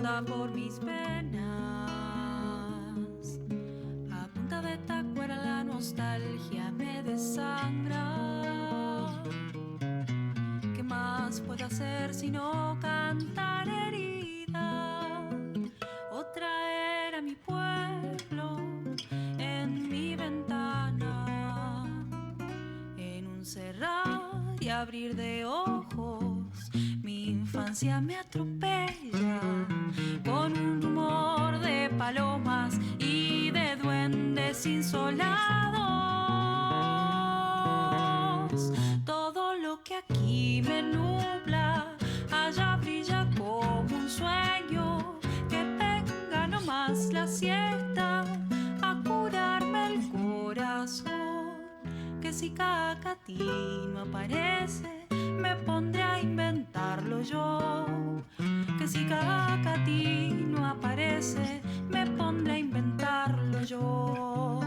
anda por mis venas. A punta de tacuara la nostalgia me desangra. ¿Qué más puedo hacer sino cantar herida o traer a mi pueblo en mi ventana? En un cerrar y abrir de ojos, mi infancia me atropella con un rumor de palomas y de duendes insolados. Todo lo que aquí me nubla, allá brilla como un sueño. Que venga nomás la siesta a curarme el corazón. Que si Cacatí no aparece, me pondré a inventarlo yo. Que si Cacatí no aparece, me pondré a inventarlo yo.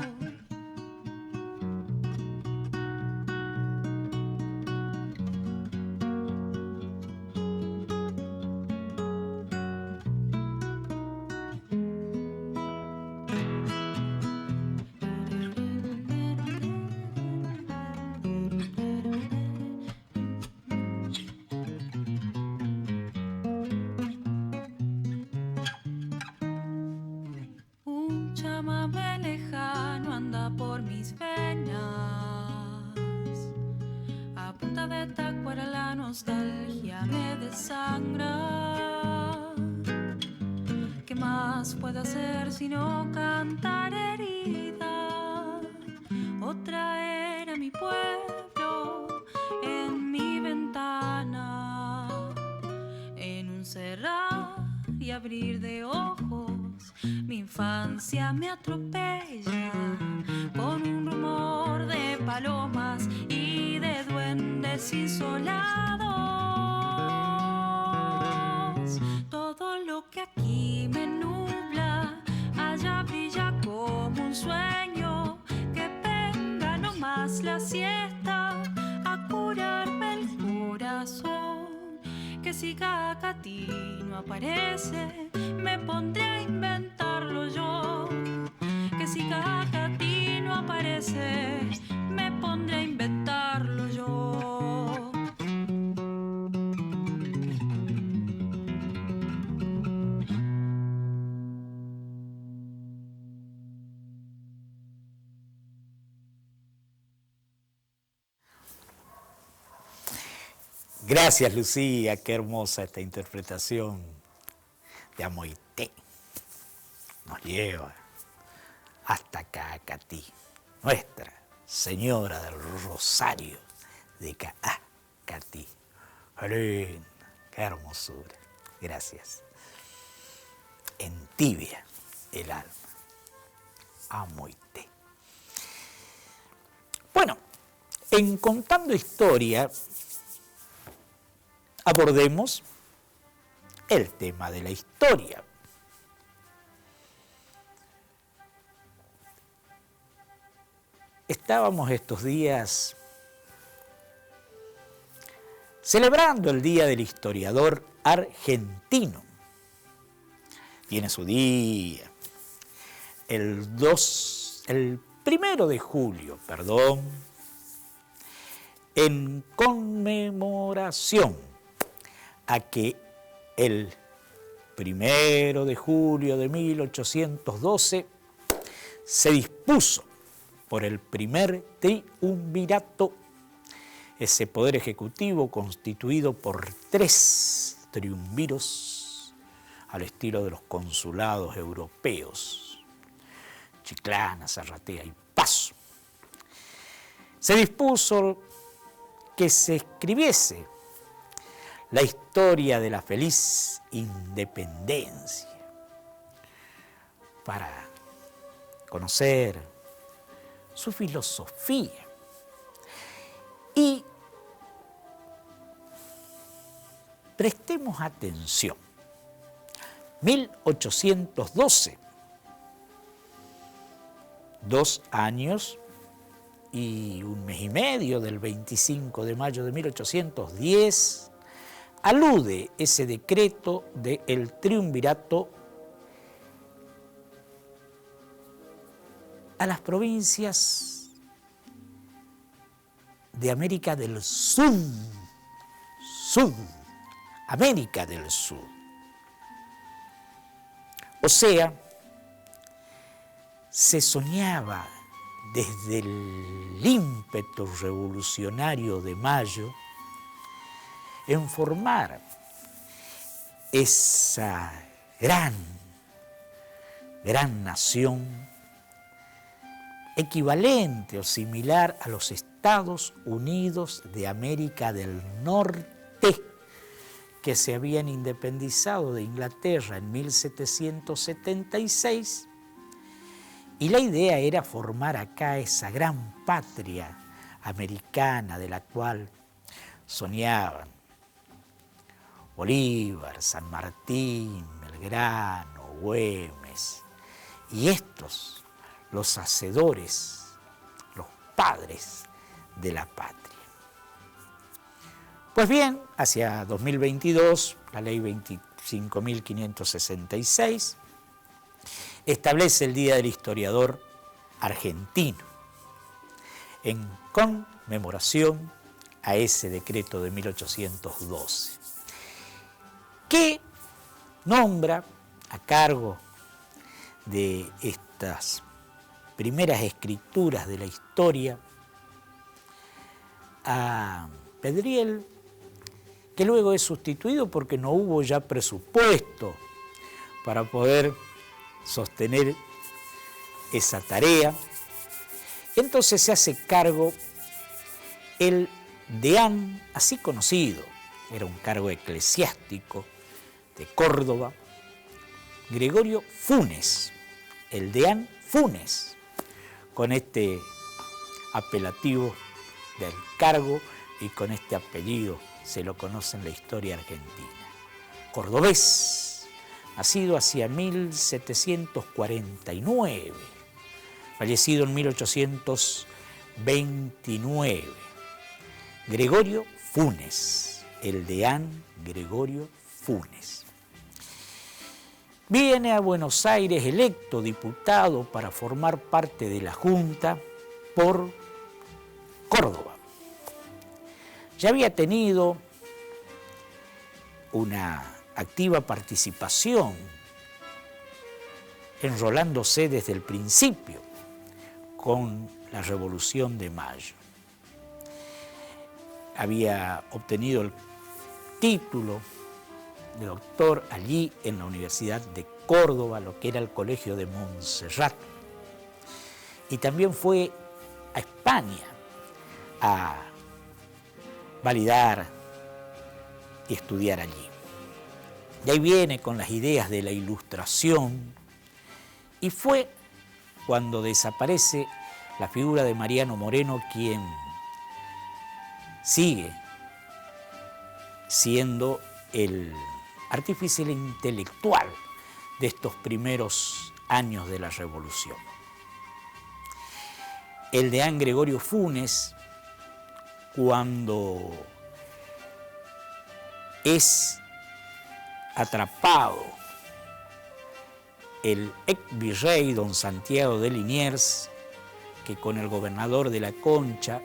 Un chamamé lejano anda por mis venas. A punta de tacuara la nostalgia me desangra. ¿Qué más puedo hacer sino cantar herida o traer a mi pueblo en mi ventana? En un cerrar y abrir de ojos, mi infancia me atropella con un rumor de palomas y de duendes insolados. Todo lo que aquí me nubla, allá brilla como un sueño. Que venga nomás la siesta a curarme el corazón. Que si Cacatí no aparece, me pondré a inventarlo yo. Que si Cacatí no aparece, me pondré a inventarlo yo. Gracias, Lucía, qué hermosa esta interpretación de Amoité. Nos lleva hasta Cacatí, Nuestra Señora del Rosario de Cacatí. Qué hermosura. Gracias. Entibia el alma. Amoité. Bueno, en Contando Historia abordemos el tema de la historia. Estábamos estos días celebrando el Día del Historiador Argentino. Tiene su día, el 1 de julio, en conmemoración a que el 1 de julio de 1812 se dispuso por el primer triunvirato, ese poder ejecutivo constituido por 3 triunviros al estilo de los consulados europeos, Chiclana, Zarratea y Paso. Se dispuso que se escribiese la historia de la feliz independencia para conocer su filosofía y prestemos atención. 1812, 2 años y un mes y medio del 25 de mayo de 1810, alude ese decreto del triunvirato a las provincias de América del Sur, América del Sur. O sea, se soñaba desde el ímpetu revolucionario de Mayo en formar esa gran nación equivalente o similar a los Estados Unidos de América del Norte, que se habían independizado de Inglaterra en 1776, y la idea era formar acá esa gran patria americana de la cual soñaban Bolívar, San Martín, Belgrano, Güemes, y estos, los hacedores, los padres de la patria. Pues bien, hacia 2022, la ley 25.566 establece el Día del Historiador Argentino en conmemoración a ese decreto de 1812, que nombra a cargo de estas primeras escrituras de la historia a Pedriel, que luego es sustituido porque no hubo ya presupuesto para poder sostener esa tarea. Entonces se hace cargo el deán, así conocido, era un cargo eclesiástico de Córdoba, Gregorio Funes, el deán Funes, con este apelativo del cargo y con este apellido se lo conoce en la historia argentina. Cordobés, nacido hacia 1749, fallecido en 1829. Gregorio Funes, el deán Gregorio Funes. Viene a Buenos Aires electo diputado para formar parte de la Junta por Córdoba. Ya había tenido una activa participación, enrolándose desde el principio con la Revolución de Mayo. Había obtenido el título de doctor allí en la Universidad de Córdoba, lo que era el Colegio de Montserrat. Y también fue a España a validar y estudiar allí. Y ahí viene con las ideas de la Ilustración, y fue cuando desaparece la figura de Mariano Moreno, quien sigue siendo el artífice intelectual de estos primeros años de la Revolución. El deán Gregorio Funes, cuando es atrapado el ex virrey don Santiago de Liniers, que con el gobernador de la Concha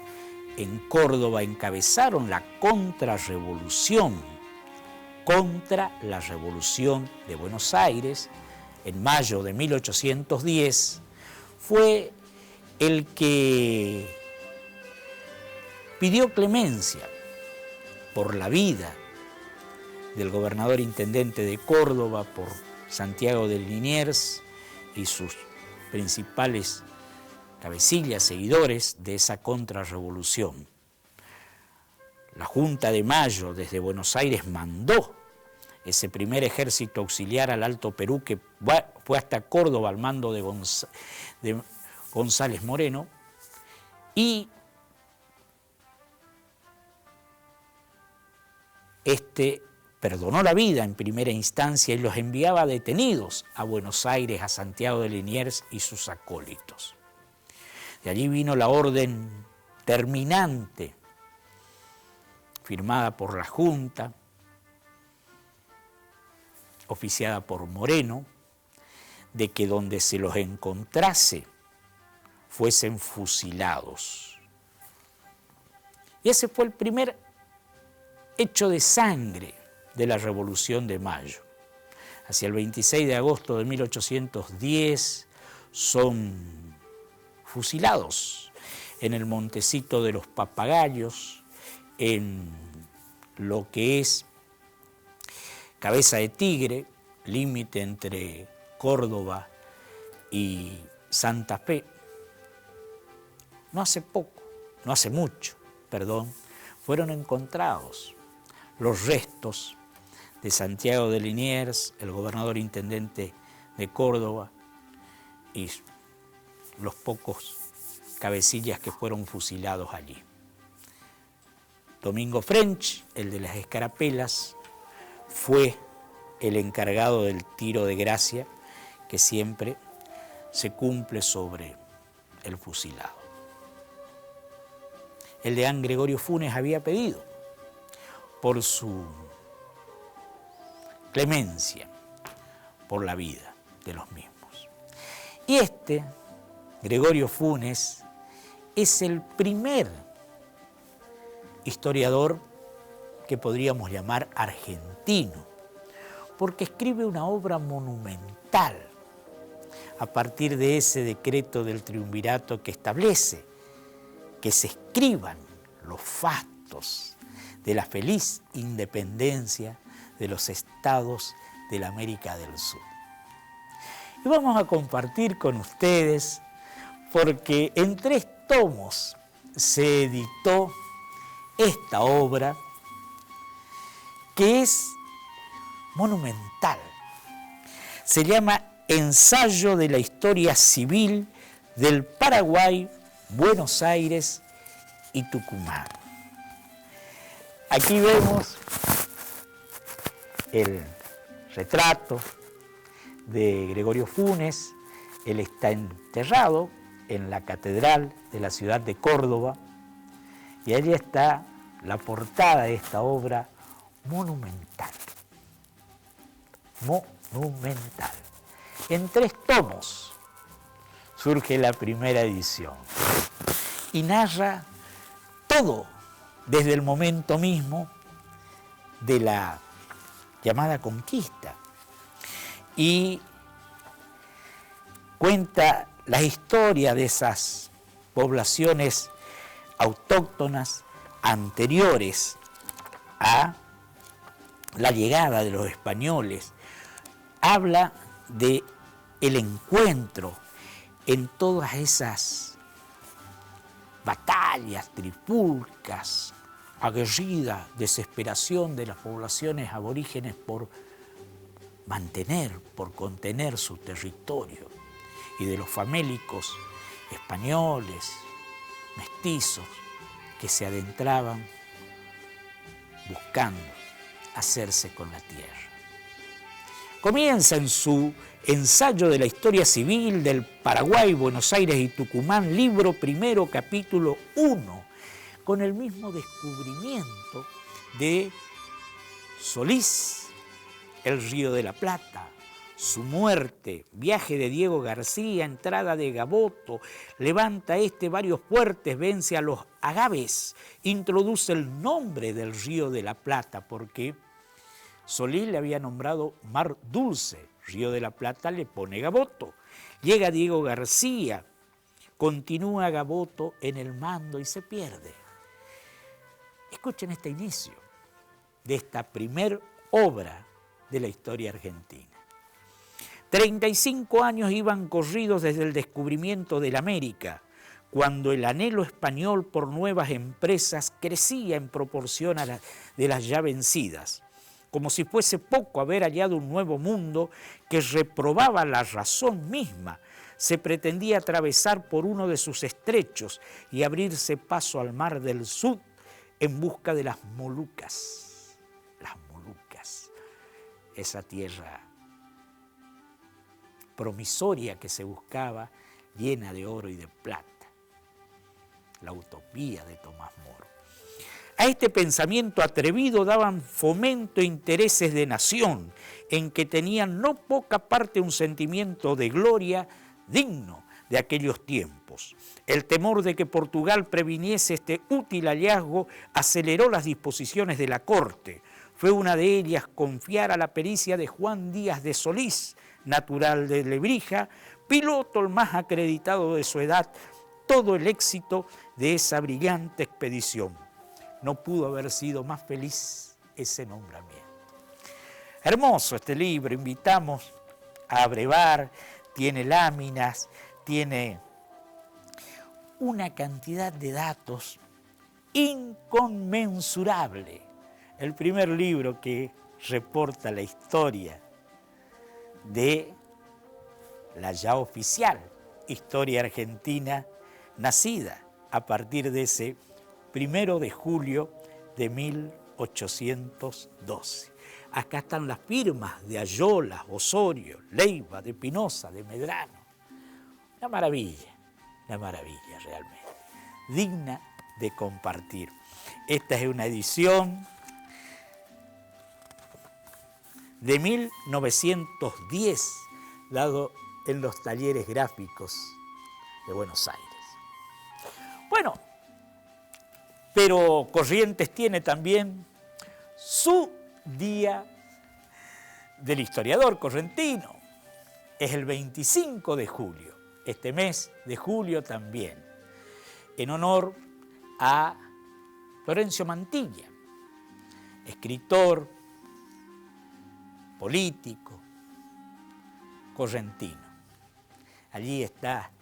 en Córdoba encabezaron la contrarrevolución contra la Revolución de Buenos Aires en mayo de 1810, fue el que pidió clemencia por la vida del gobernador intendente de Córdoba, por Santiago de Liniers y sus principales cabecillas, seguidores de esa contrarrevolución. La Junta de Mayo desde Buenos Aires mandó ese primer ejército auxiliar al Alto Perú, que fue hasta Córdoba al mando de González Moreno, y este perdonó la vida en primera instancia y los enviaba detenidos a Buenos Aires, a Santiago de Liniers y sus acólitos. De allí vino la orden terminante, firmada por la Junta, oficiada por Moreno, de que donde se los encontrase fuesen fusilados. Y ese fue el primer hecho de sangre de la Revolución de Mayo. Hacia el 26 de agosto de 1810 son fusilados en el Montecito de los Papagayos, en lo que es Cabeza de Tigre, límite entre Córdoba y Santa Fe. No hace mucho, fueron encontrados los restos de Santiago de Liniers, el gobernador intendente de Córdoba, y los pocos cabecillas que fueron fusilados allí. Domingo French, el de las escarapelas, fue el encargado del tiro de gracia que siempre se cumple sobre el fusilado. El deán Gregorio Funes había pedido por su clemencia, por la vida de los mismos. Y Gregorio Funes, es el primer historiador que podríamos llamar argentino, porque escribe una obra monumental a partir de ese decreto del triunvirato que establece que se escriban los fastos de la feliz independencia de los estados de la América del Sur. Y vamos a compartir con ustedes, porque en 3 tomos se editó esta obra que es monumental. Se llama Ensayo de la Historia Civil del Paraguay, Buenos Aires y Tucumán. Aquí vemos el retrato de Gregorio Funes. Él está enterrado en la catedral de la ciudad de Córdoba, y allí está la portada de esta obra monumental. Monumental. En 3 tomos surge la primera edición y narra todo desde el momento mismo de la llamada conquista, y cuenta la historia de esas poblaciones autóctonas anteriores a la llegada de los españoles. Habla de el encuentro en todas esas batallas, trifulcas, aguerrida desesperación de las poblaciones aborígenes por mantener, por contener su territorio, y de los famélicos españoles, mestizos, que se adentraban buscando hacerse con la tierra. Comienza en su Ensayo de la Historia Civil del Paraguay, Buenos Aires y Tucumán, libro primero, capítulo 1, con el mismo descubrimiento de Solís, el Río de la Plata, su muerte, viaje de Diego García, entrada de Gaboto, levanta varios fuertes, vence a los agaves, introduce el nombre del Río de la Plata, porque Solís le había nombrado Mar Dulce, Río de la Plata le pone Gaboto. Llega Diego García, continúa Gaboto en el mando y se pierde. Escuchen este inicio de esta primer obra de la historia argentina. 35 años iban corridos desde el descubrimiento de la América, cuando el anhelo español por nuevas empresas crecía en proporción a de las ya vencidas, como si fuese poco haber hallado un nuevo mundo que reprobaba la razón misma. Se pretendía atravesar por uno de sus estrechos y abrirse paso al mar del sur en busca de las Molucas. Las Molucas, esa tierra promisoria que se buscaba, llena de oro y de plata. La utopía de Tomás Moro. A este pensamiento atrevido daban fomento intereses de nación, en que tenían no poca parte un sentimiento de gloria digno de aquellos tiempos. El temor de que Portugal previniese este útil hallazgo aceleró las disposiciones de la corte. Fue una de ellas confiar a la pericia de Juan Díaz de Solís, natural de Lebrija, piloto el más acreditado de su edad, todo el éxito de esa brillante expedición. No pudo haber sido más feliz ese nombramiento. Hermoso este libro, invitamos a abrevar, tiene láminas, tiene una cantidad de datos inconmensurable. El primer libro que reporta la historia de la ya oficial historia argentina, nacida a partir de ese 1 de julio de 1812. Acá están las firmas de Ayola, Osorio, Leiva, de Pinoza, de Medrano. Una maravilla realmente, digna de compartir. Esta es una edición de 1910, dado en los talleres gráficos de Buenos Aires. Bueno, pero Corrientes tiene también su Día del Historiador correntino. Es el 25 de julio, este mes de julio también, en honor a Florencio Mantilla, escritor, político, correntino. Allí está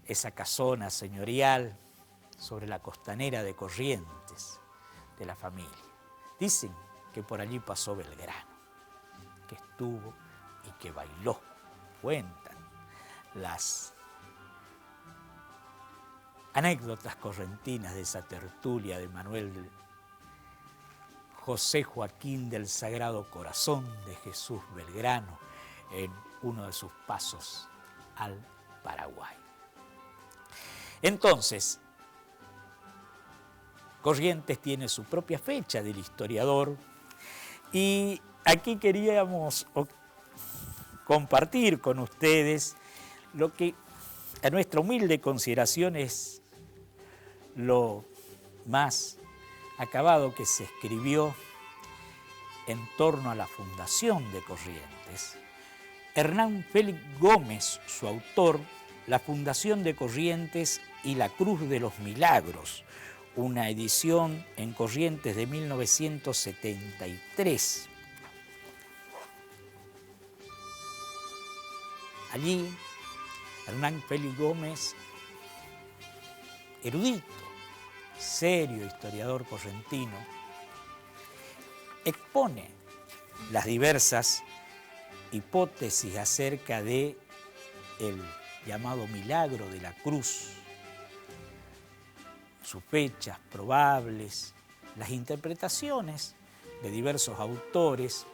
esa casona señorial sobre la costanera de Corrientes de la familia. Dicen que por allí pasó Belgrano, que estuvo y que bailó. Cuentan las anécdotas correntinas de esa tertulia de Manuel José Joaquín del Sagrado Corazón de Jesús Belgrano en uno de sus pasos al Paraguay. Entonces, Corrientes tiene su propia fecha del historiador y aquí queríamos compartir con ustedes lo que a nuestra humilde consideración es lo más acabado que se escribió en torno a la fundación de Corrientes. Hernán Félix Gómez, su autor, La Fundación de Corrientes y la Cruz de los Milagros, una edición en Corrientes de 1973. Allí, Hernán Félix Gómez, erudito, serio historiador correntino, expone las diversas hipótesis acerca de el llamado milagro de la cruz, sus fechas probables, las interpretaciones de diversos autores,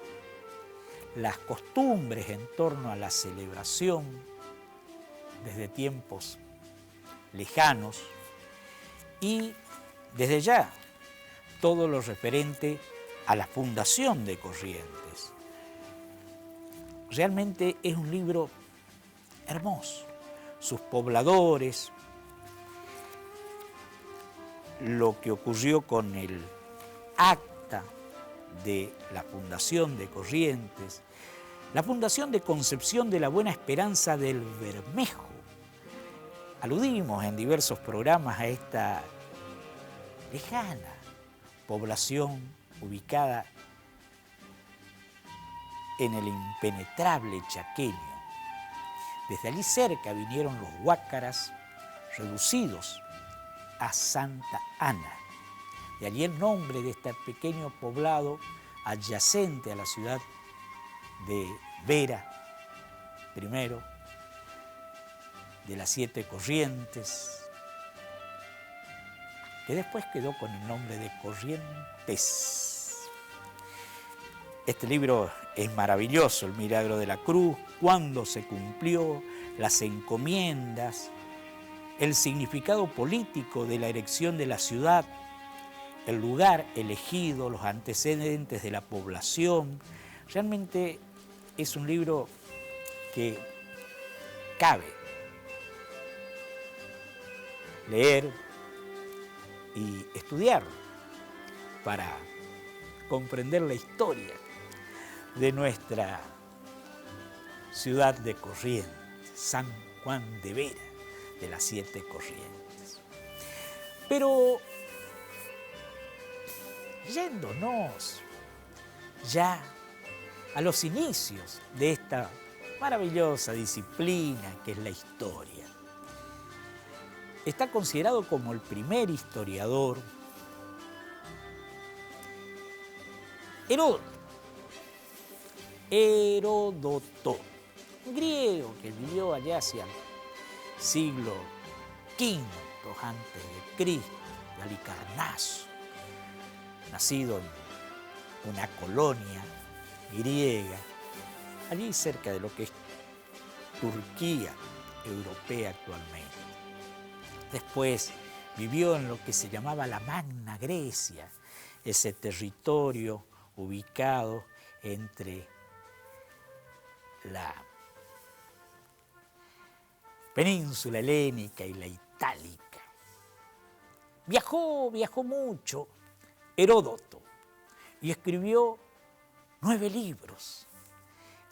las costumbres en torno a la celebración desde tiempos lejanos y desde ya todo lo referente a la fundación de Corrientes. Realmente es un libro hermoso. Sus pobladores, lo que ocurrió con el acta de la fundación de Corrientes, la fundación de Concepción de la Buena Esperanza del Bermejo. Aludimos en diversos programas a esta lejana población ubicada en el impenetrable Chaqueño. Desde allí cerca vinieron los huácaras reducidos a Santa Ana. De allí el nombre de este pequeño poblado adyacente a la ciudad de Vera, primero, de las 7 Corrientes, que después quedó con el nombre de Corrientes. Este libro es maravilloso, El Milagro de la Cruz, cuándo se cumplió, las encomiendas, el significado político de la erección de la ciudad, el lugar elegido, los antecedentes de la población. Realmente es un libro que cabe leer y estudiarlo para comprender la historia de nuestra ciudad de Corrientes, San Juan de Vera, de las 7 Corrientes. Pero yéndonos ya a los inicios de esta maravillosa disciplina que es la historia, está considerado como el primer historiador Heródoto, un griego que vivió allá hacia el siglo V antes de Cristo, de Halicarnaso, nacido en una colonia griega, allí cerca de lo que es Turquía europea actualmente. Después vivió en lo que se llamaba la Magna Grecia, ese territorio ubicado entre la península helénica y la itálica. Viajó mucho Heródoto y escribió 9 libros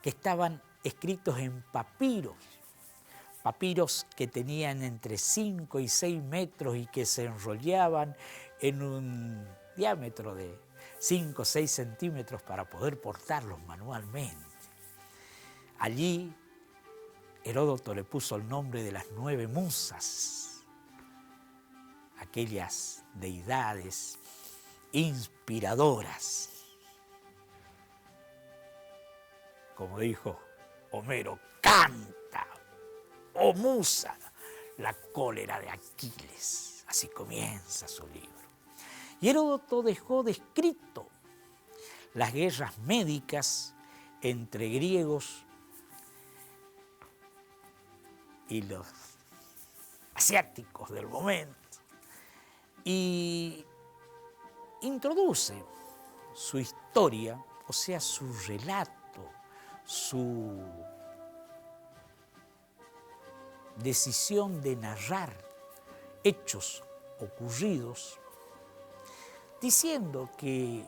que estaban escritos en papiros que tenían entre 5 y 6 metros y que se enrollaban en un diámetro de 5 o 6 centímetros para poder portarlos manualmente. Allí Heródoto le puso el nombre de las 9 musas, aquellas deidades inspiradoras. Como dijo Homero, canta, oh musa, la cólera de Aquiles. Así comienza su libro. Y Heródoto dejó descrito las guerras médicas entre griegos y los asiáticos del momento. Y introduce su historia, o sea, su relato, su decisión de narrar hechos ocurridos, diciendo que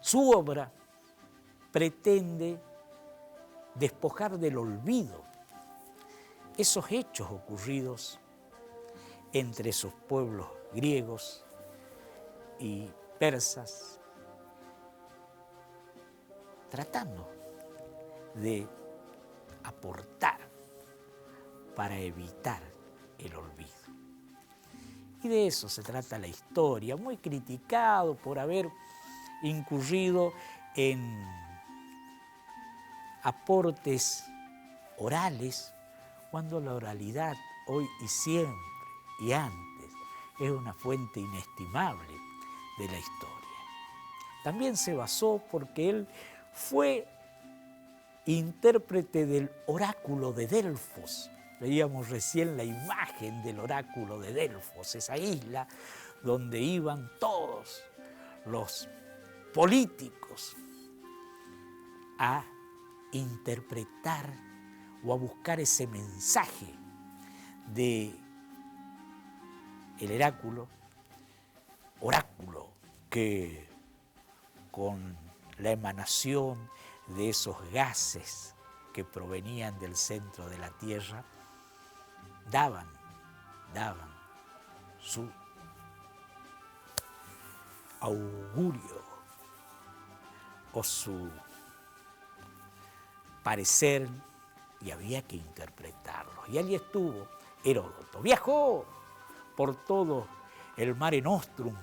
su obra pretende despojar del olvido esos hechos ocurridos entre esos pueblos griegos y persas, tratando de aportar para evitar el olvido. Y de eso se trata la historia, muy criticado por haber incurrido en aportes orales, cuando la oralidad hoy y siempre y antes es una fuente inestimable de la historia. También se basó porque él fue intérprete del oráculo de Delfos. Veíamos recién la imagen del oráculo de Delfos, esa isla donde iban todos los políticos a interpretar o a buscar ese mensaje de el oráculo que con la emanación de esos gases que provenían del centro de la Tierra daban su augurio o su parecer, y había que interpretarlo. Y allí estuvo Heródoto. Viajó por todo el Mare Nostrum,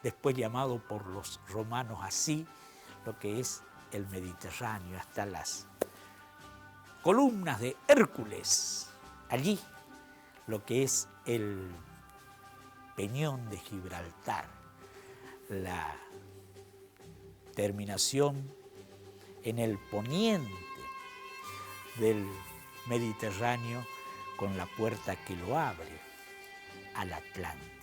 después llamado por los romanos así, lo que es el Mediterráneo, hasta las columnas de Hércules. Allí, lo que es el Peñón de Gibraltar, la terminación en el poniente del Mediterráneo con la puerta que lo abre al Atlántico.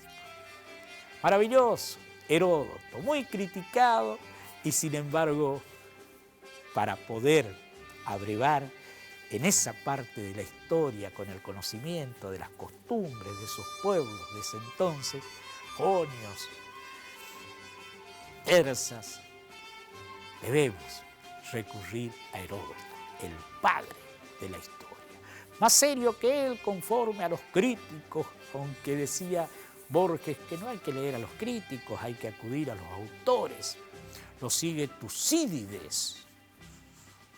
Maravilloso, Heródoto, muy criticado y sin embargo, para poder abrevar en esa parte de la historia con el conocimiento de las costumbres de esos pueblos de ese entonces, jonios, persas, debemos recurrir a Heródoto, el padre de la historia. Más serio que él, conforme a los críticos, aunque decía Borges que no hay que leer a los críticos, hay que acudir a los autores. Lo sigue Tucídides,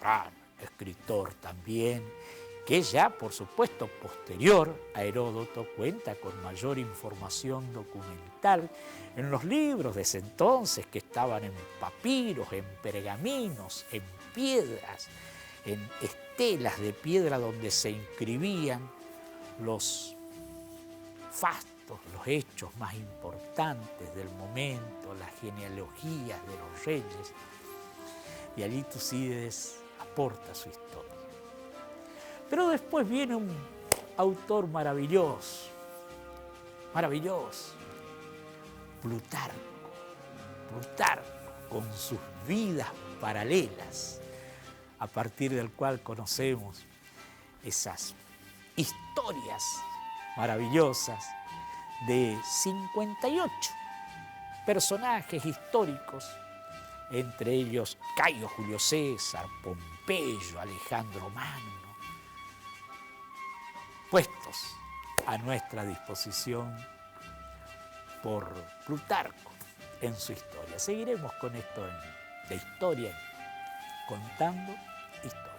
gran escritor también, que ya, por supuesto, posterior a Heródoto, cuenta con mayor información documental en los libros de ese entonces, que estaban en papiros, en pergaminos, en piedras, en estelas de piedra donde se inscribían los fastos, los hechos más importantes del momento, las genealogías de los reyes. Y allí Tucídides aporta su historia. Pero después viene un autor maravilloso, Plutarco, con sus vidas paralelas, a partir del cual conocemos esas historias maravillosas de 58 personajes históricos, entre ellos Cayo Julio César, Pompeyo, Alejandro Magno, puestos a nuestra disposición por Plutarco en su historia. Seguiremos con esto de historia, contando historia.